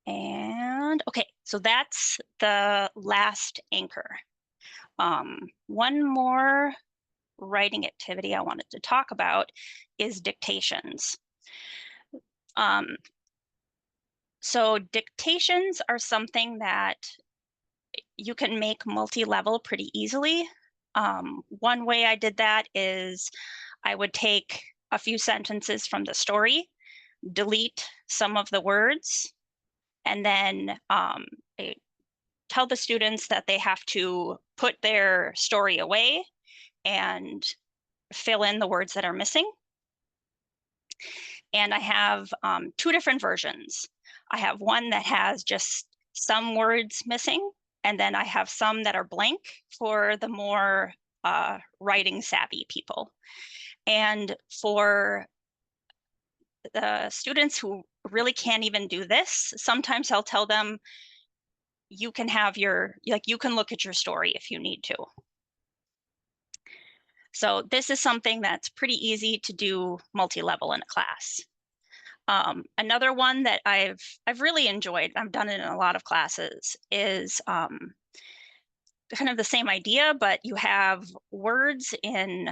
And okay, so that's the last anchor. One more writing activity I wanted to talk about is dictations. So dictations are something that you can make multi-level pretty easily. One way I did that is I would take a few sentences from the story, delete some of the words, and then tell the students that they have to put their story away and fill in the words that are missing. And I have two different versions. I have one that has just some words missing, and then I have some that are blank for the more writing savvy people. And for the students who really can't even do this, sometimes I'll tell them, you can have you can look at your story if you need to. So this is something that's pretty easy to do multi-level in a class. Another one that I've really enjoyed, I've done it in a lot of classes, is kind of the same idea, but you have words in,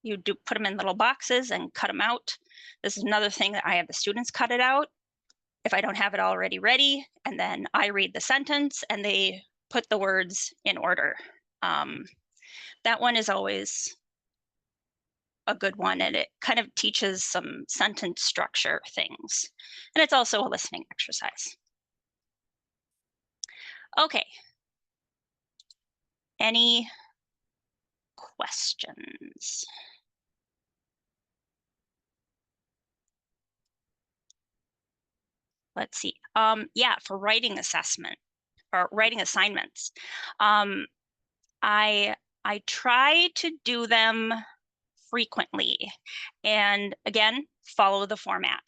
you do put them in little boxes and cut them out. This is another thing that I have the students cut it out if I don't have it already ready, and then I read the sentence and they put the words in order. That one is always a good one, and it kind of teaches some sentence structure things. And it's also a listening exercise. Okay. Any questions? Let's see. Yeah, for writing assessment or writing assignments, I try to do them frequently, and again, follow the format.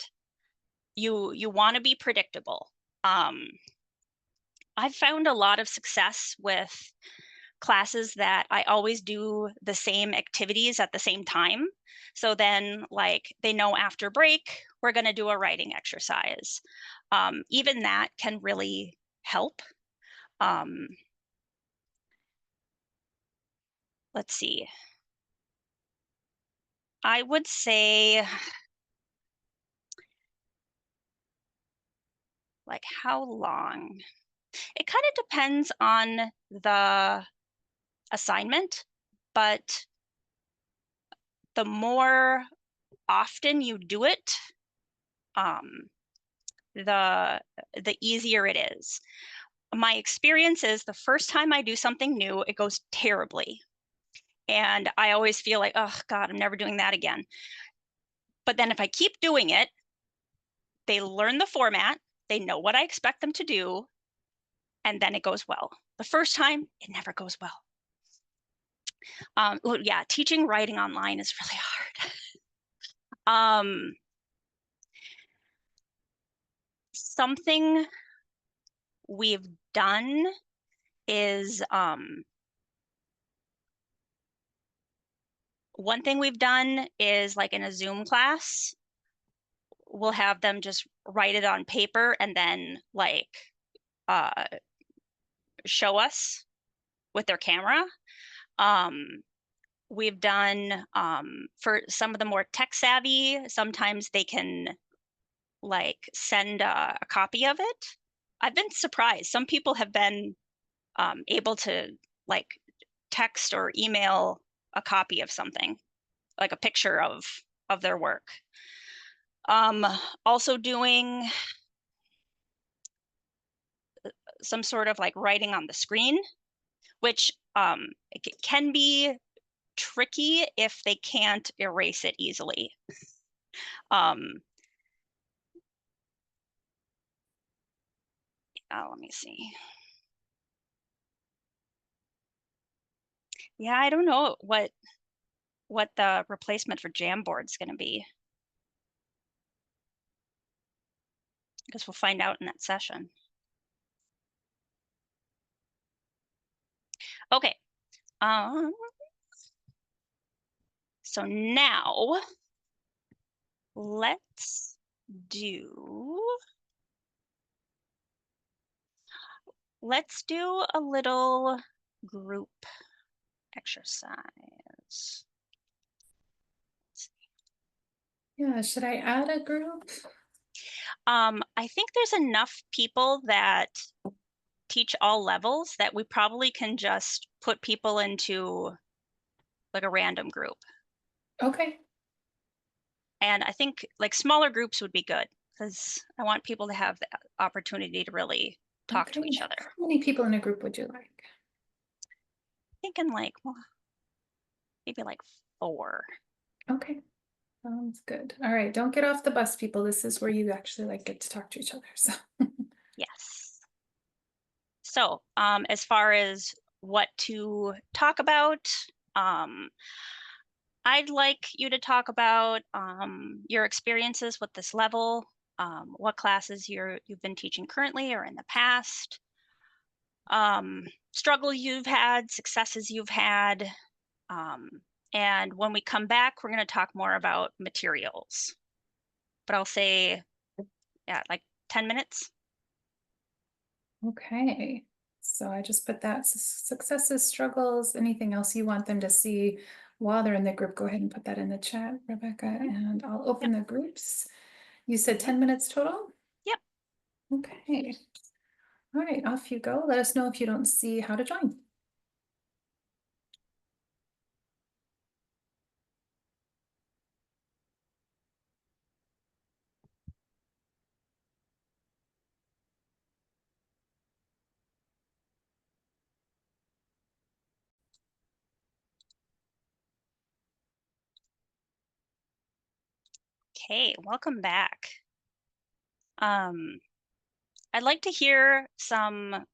You want to be predictable. I've found a lot of success with classes that I always do the same activities at the same time. So then, like, they know after break, we're going to do a writing exercise. Even that can really help. Let's see. I would say, like, how long? It kind of depends on the assignment, but the more often you do it, the easier it is. My experience is the first time I do something new, it goes terribly. And I always feel like, oh God, I'm never doing that again. But then if I keep doing it, they learn the format, they know what I expect them to do, and then it goes well. The first time, it never goes well. Well, yeah, teaching writing online is really hard. Something we've done is, one thing we've done is, like, in a Zoom class, we'll have them just write it on paper and then, like, show us with their camera. we've done for some of the more tech savvy, sometimes they can like send a copy of it. I've been surprised. Some people have been able to like text or email a copy of something, like a picture of their work. Also doing some sort of like writing on the screen, which it can be tricky if they can't erase it easily. Let me see. Yeah, I don't know what the replacement for Jamboard is going to be. I guess we'll find out in that session. Okay. So now let's do a little group exercise. Yeah, should I add a group? I think there's enough people that teach all levels that we probably can just put people into like a random group. Okay. And I think like smaller groups would be good because I want people to have the opportunity to really talk to each other. How many people in a group would you like? Thinking like, well, maybe like 4. Okay. Sounds good. All right, don't get off the bus, people. This is where you actually like get to talk to each other. So Yes. So as far as what to talk about, I'd like you to talk about your experiences with this level, what classes you've been teaching currently or in the past, struggle you've had, successes you've had. And when we come back, we're going to talk more about materials. But I'll say, yeah, like 10 minutes. okay. So I just put that successes, struggles, anything else you want them to see while they're in the group, go ahead and put that in the chat, Rebecca, and I'll open the groups. You said 10 minutes total? Yep. Okay. All right, off you go. Let us know if you don't see how to join. Okay, welcome back. I'd like to hear some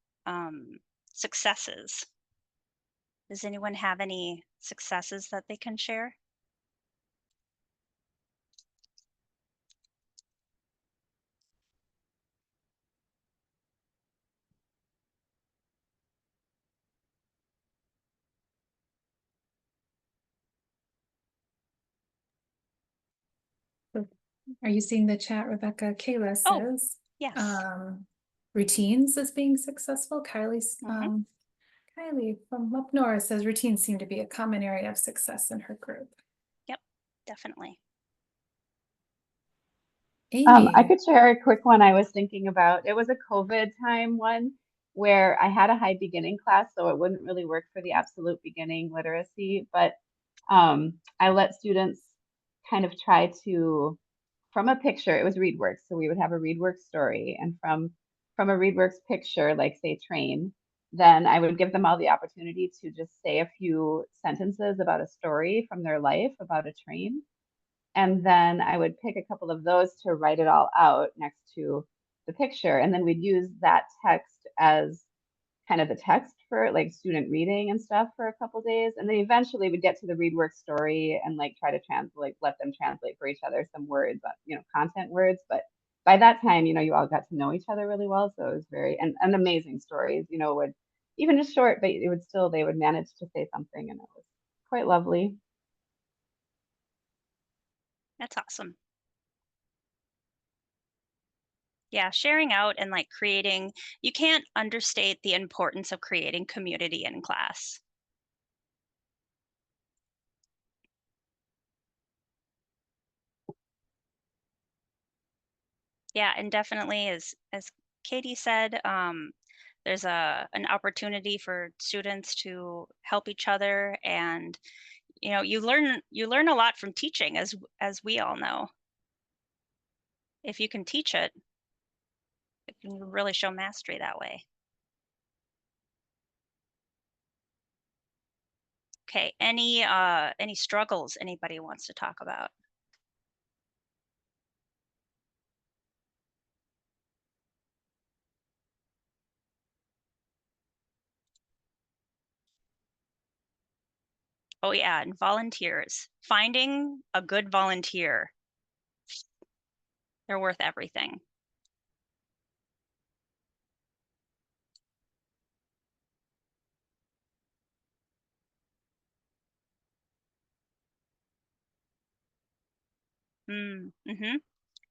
successes. Does anyone have any successes that they can share? Are you seeing the chat, Rebecca? Kayla Oh, says, yes. routines as being successful. Mhm. Kylie from up north says routines seem to be a common area of success in her group. Yep, definitely. Amy. I could share a quick one I was thinking about. It was a COVID time one where I had a high beginning class, so it wouldn't really work for the absolute beginning literacy, but I let students kind of try to, from a picture, it was ReadWorks, so we would have a ReadWorks story, and from a ReadWorks picture, like say train, then I would give them all the opportunity to just say a few sentences about a story from their life about a train. And then I would pick a couple of those to write it all out next to the picture. And then we'd use that text as kind of the text for like student reading and stuff for a couple days. And then eventually we'd get to the ReadWorks story and like try to translate, let them translate for each other some words, content words. But by that time, you all got to know each other really well. So it was and amazing stories, would even just short, but it would still, they would manage to say something, and it was quite lovely. That's awesome. Yeah, sharing out and like creating, you can't understate the importance of creating community in class. Yeah, and definitely as Katie said, there's an opportunity for students to help each other, and you learn a lot from teaching, as we all know. If you can teach it, it can really show mastery that way. Okay, any struggles anybody wants to talk about? Oh yeah, and volunteers. Finding a good volunteer. They're worth everything. Mm-hmm.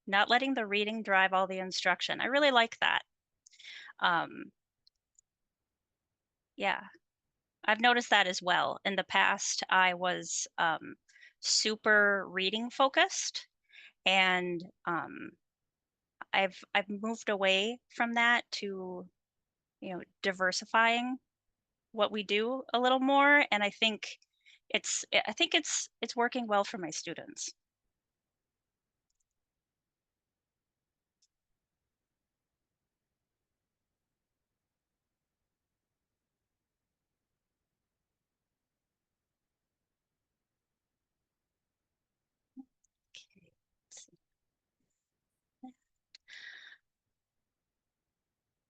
Not letting the reading drive all the instruction. I really like that. Yeah, I've noticed that as well. In the past, I was super reading focused, and I've moved away from that to diversifying what we do a little more, and I think it's working well for my students. Okay, let's see.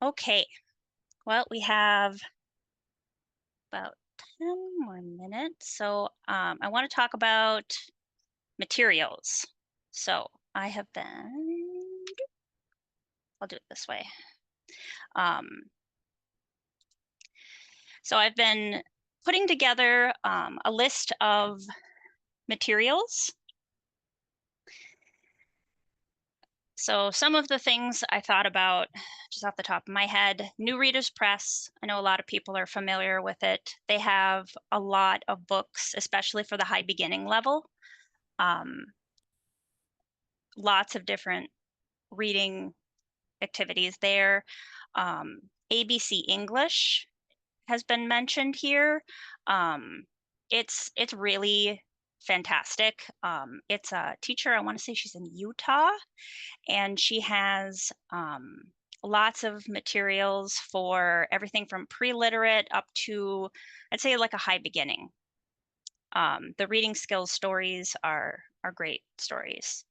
Okay, well, we have about 10 more minutes, so I want to talk about materials. So I have been, I'll do it this way. So I've been putting together a list of materials. So some of the things I thought about just off the top of my head, New Readers Press. I know a lot of people are familiar with it. They have a lot of books, especially for the high beginning level. Lots of different reading activities there. ABC English has been mentioned here. It's really fantastic. It's a teacher, I want to say she's in Utah, and she has lots of materials for everything from pre-literate up to, I'd say, like a high beginning. The reading skills stories are great stories.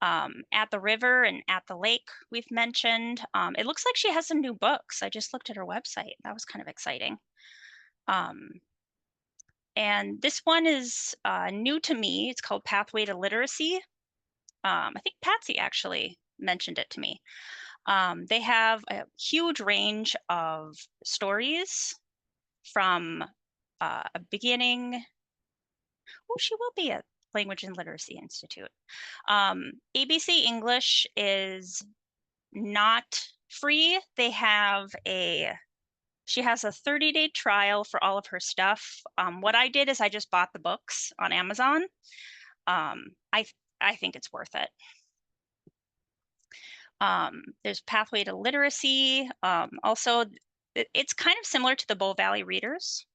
At the river and at the lake, we've mentioned. It looks like she has some new books. I just looked at her website. That was kind of exciting. And this one is new to me. It's called Pathway to Literacy. I think Patsy actually mentioned it to me. They have a huge range of stories from a beginning. Oh, she will be at Language and Literacy Institute. ABC English is not free. She has a 30-day trial for all of her stuff. What I did is I just bought the books on Amazon. I think it's worth it. There's Pathway to Literacy. Also, it's kind of similar to the Bow Valley Readers.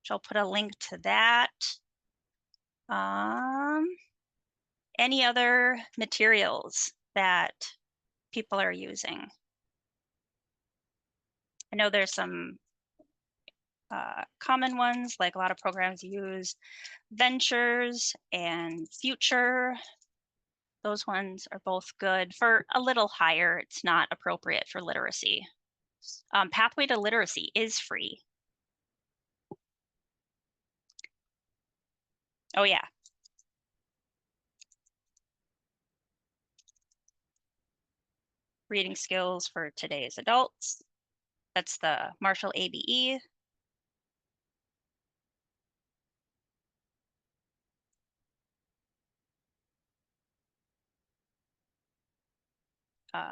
So I'll put a link to that. Any other materials that people are using? I know there's some common ones, like a lot of programs use Ventures and Future. Those ones are both good. For a little higher, it's not appropriate for literacy. Pathway to Literacy is free. Oh yeah. Reading skills for today's adults. That's the Marshall ABE.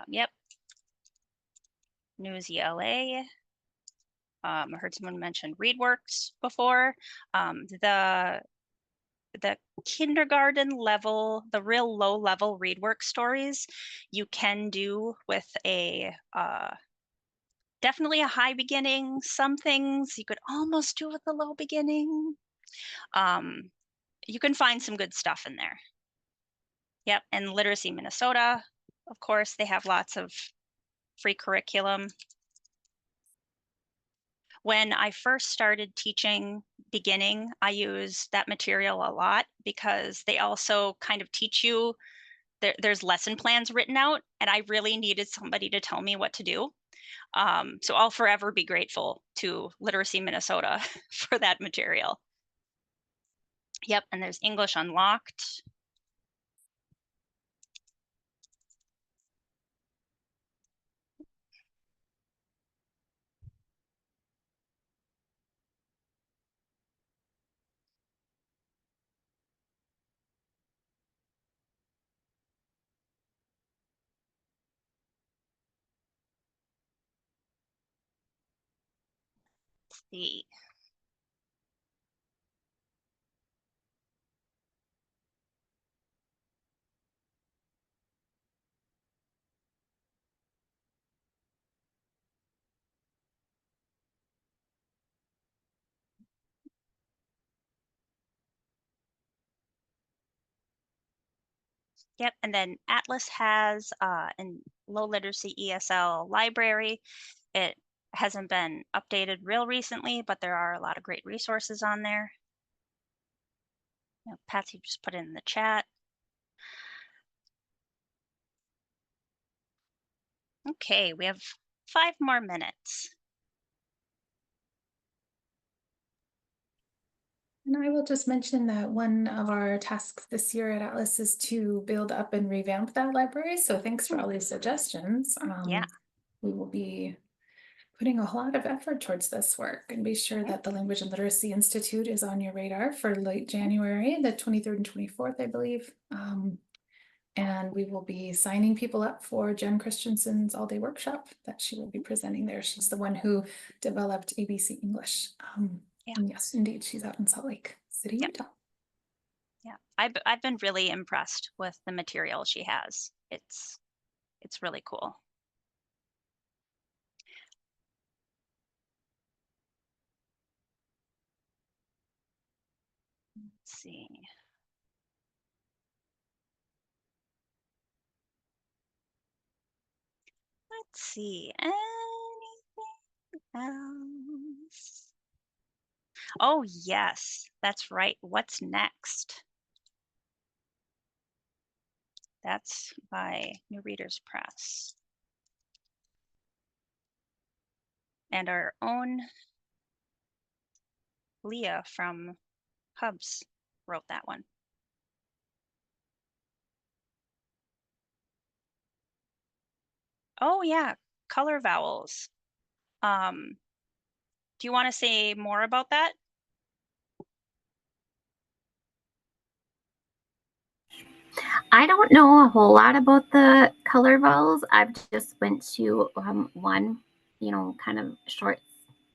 Yep. News ELA. I heard someone mention ReadWorks before. The kindergarten level, the real low level ReadWorks stories, you can do with a definitely a high beginning. Some things you could almost do with a low beginning. You can find some good stuff in there. Yep, and Literacy Minnesota, of course, they have lots of free curriculum. When I first started teaching beginning, I used that material a lot because they also kind of teach you, there's lesson plans written out, and I really needed somebody to tell me what to do. So I'll forever be grateful to Literacy Minnesota for that material. Yep, and there's English Unlocked. Let's see. Yep, and then Atlas has an low literacy ESL library. It hasn't been updated real recently, but there are a lot of great resources on there. Patsy just put it in the chat. Okay, we have 5 more minutes. And I will just mention that one of our tasks this year at Atlas is to build up and revamp that library. So thanks for all these suggestions. Yeah. We will be putting a lot of effort towards this work, and be sure that the Language and Literacy Institute is on your radar for late January, the 23rd and 24th, I believe. And we will be signing people up for Jen Christensen's all-day workshop that she will be presenting there. She's the one who developed ABC English. Yeah. And yes, indeed, she's out in Salt Lake City, Yep. Utah. Yeah, I've been really impressed with the material she has. It's really cool. Let's see. Let's see. Anything else? Oh, yes, that's right. What's next? That's by New Readers Press. And our own Leah from Hubs wrote that one. Oh yeah, color vowels. Do you want to say more about that? I don't know a whole lot about the color vowels. I've just went to one, kind of short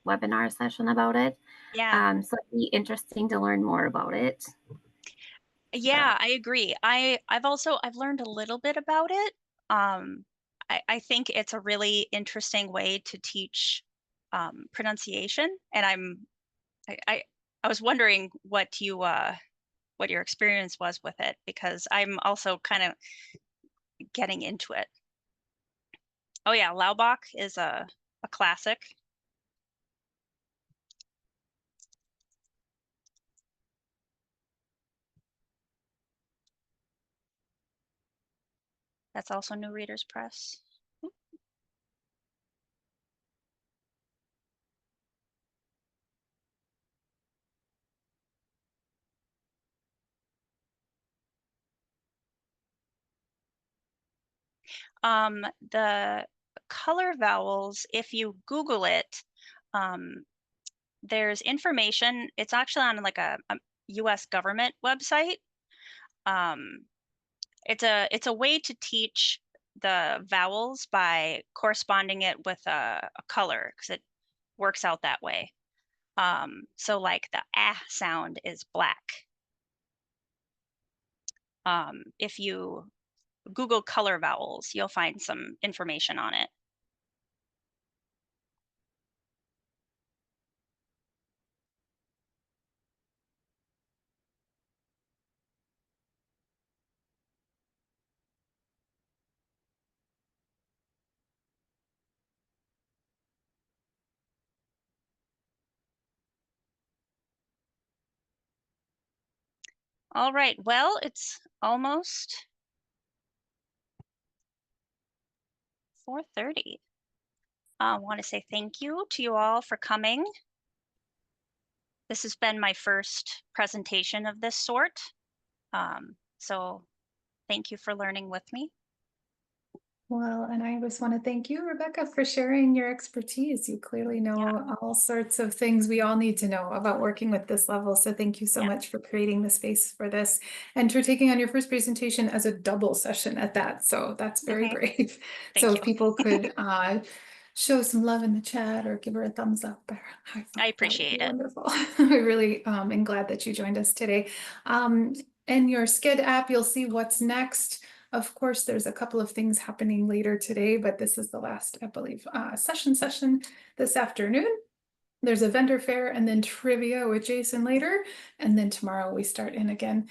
webinar session about it. Yeah. So it'd be interesting to learn more about it. Yeah, I agree. I've learned a little bit about it. I think it's a really interesting way to teach pronunciation, and I was wondering what your experience was with it, because I'm also kind of getting into it. Oh yeah, Laubach is a classic. That's also New Readers Press. The color vowels, if you Google it, there's information. It's actually on like a US government website. It's a way to teach the vowels by corresponding it with a color, because works out that way. So like the ah sound is black. If you Google color vowels, you'll find some information on it. All right, well, it's almost 4:30. I want to say thank you to you all for coming. This has been my first presentation of this sort. So thank you for learning with me. Well, and I just want to thank you, Rebecca, for sharing your expertise. You clearly know all sorts of things we all need to know about working with this level. So thank you so much for creating the space for this and for taking on your first presentation as a double session at that. So that's very brave. So if people could show some love in the chat or give her a thumbs up or high five, I appreciate it. wonderful. I really am glad that you joined us today. In your Skid app, you'll see what's next. Of course, there's a couple of things happening later today, but this is the last, I believe, session this afternoon. There's a vendor fair and then trivia with Jason later. And then tomorrow we start in again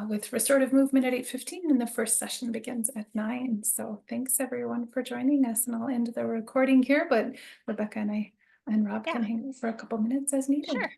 with restorative movement at 8:15 and the first session begins at 9. So thanks everyone for joining us, and I'll end the recording here, but Rebecca and Rob can hang for a couple minutes as needed. Sure.